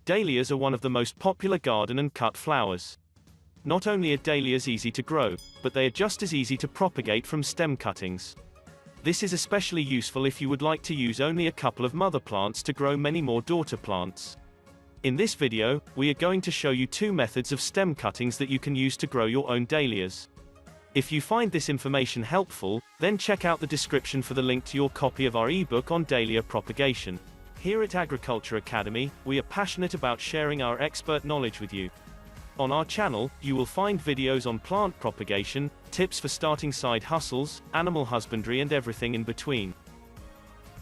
Dahlias are one of the most popular garden and cut flowers. Not only are dahlias easy to grow, but they are just as easy to propagate from stem cuttings. This is especially useful if you would like to use only a couple of mother plants to grow many more daughter plants. In this video, we are going to show you 2 methods of stem cuttings that you can use to grow your own dahlias. If you find this information helpful, then check out the description for the link to your copy of our ebook on dahlia propagation. Here at Agriculture Academy, we are passionate about sharing our expert knowledge with you. On our channel, you will find videos on plant propagation, tips for starting side hustles, animal husbandry and everything in between.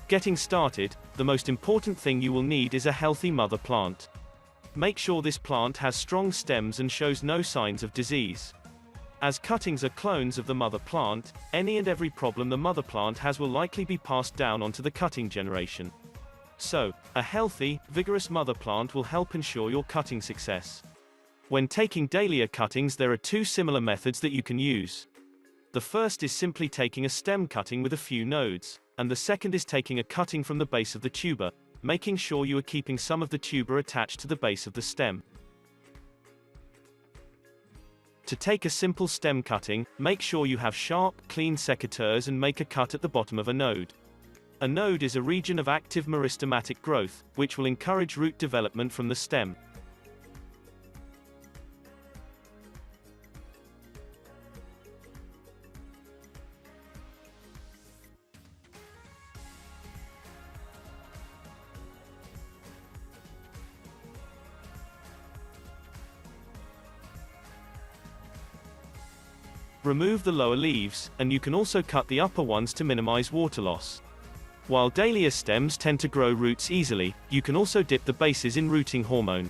Getting started, the most important thing you will need is a healthy mother plant. Make sure this plant has strong stems and shows no signs of disease. As cuttings are clones of the mother plant, any and every problem the mother plant has will likely be passed down onto the cutting generation. So, a healthy, vigorous mother plant will help ensure your cutting success. When taking dahlia cuttings, there are 2 similar methods that you can use. The first is simply taking a stem cutting with a few nodes, and the second is taking a cutting from the base of the tuber, making sure you are keeping some of the tuber attached to the base of the stem. To take a simple stem cutting, make sure you have sharp, clean secateurs and make a cut at the bottom of a node. A node is a region of active meristematic growth, which will encourage root development from the stem. Remove the lower leaves, and you can also cut the upper ones to minimize water loss. While dahlia stems tend to grow roots easily, you can also dip the bases in rooting hormone.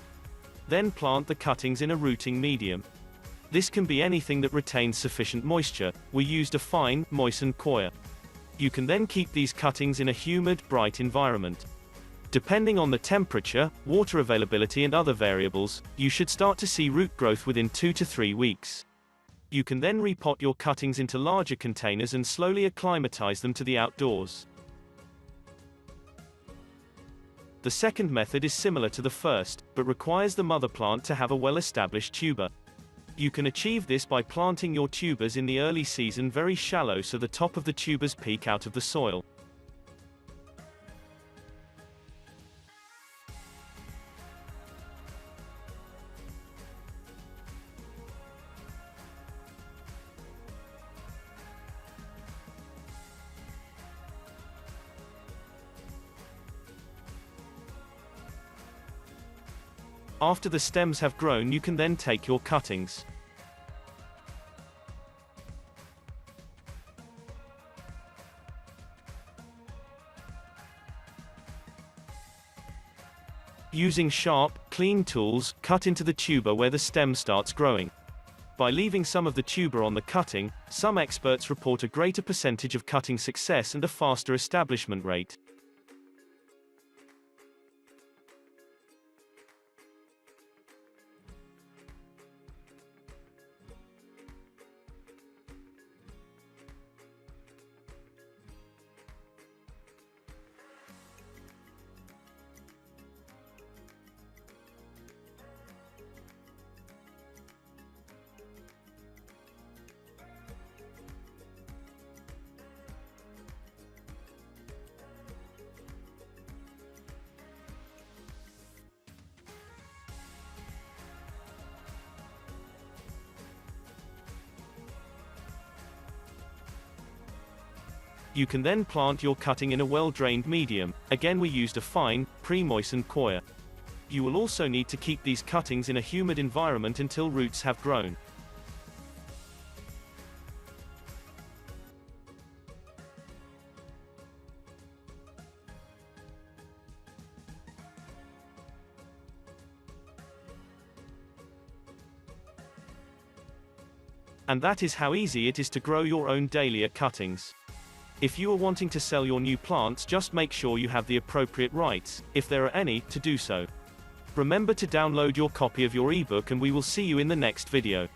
Then plant the cuttings in a rooting medium. This can be anything that retains sufficient moisture. We used a fine, moistened coir. You can then keep these cuttings in a humid, bright environment. Depending on the temperature, water availability and other variables, you should start to see root growth within 2 to 3 weeks. You can then repot your cuttings into larger containers and slowly acclimatize them to the outdoors. The second method is similar to the first, but requires the mother plant to have a well-established tuber. You can achieve this by planting your tubers in the early season very shallow so the top of the tubers peek out of the soil. After the stems have grown, you can then take your cuttings. Using sharp, clean tools, cut into the tuber where the stem starts growing. By leaving some of the tuber on the cutting, some experts report a greater percentage of cutting success and a faster establishment rate. You can then plant your cutting in a well-drained medium. Again, we used a fine, pre-moistened coir. You will also need to keep these cuttings in a humid environment until roots have grown. And that is how easy it is to grow your own dahlia cuttings. If you are wanting to sell your new plants, just make sure you have the appropriate rights, if there are any, to do so. Remember to download your copy of your ebook and we will see you in the next video.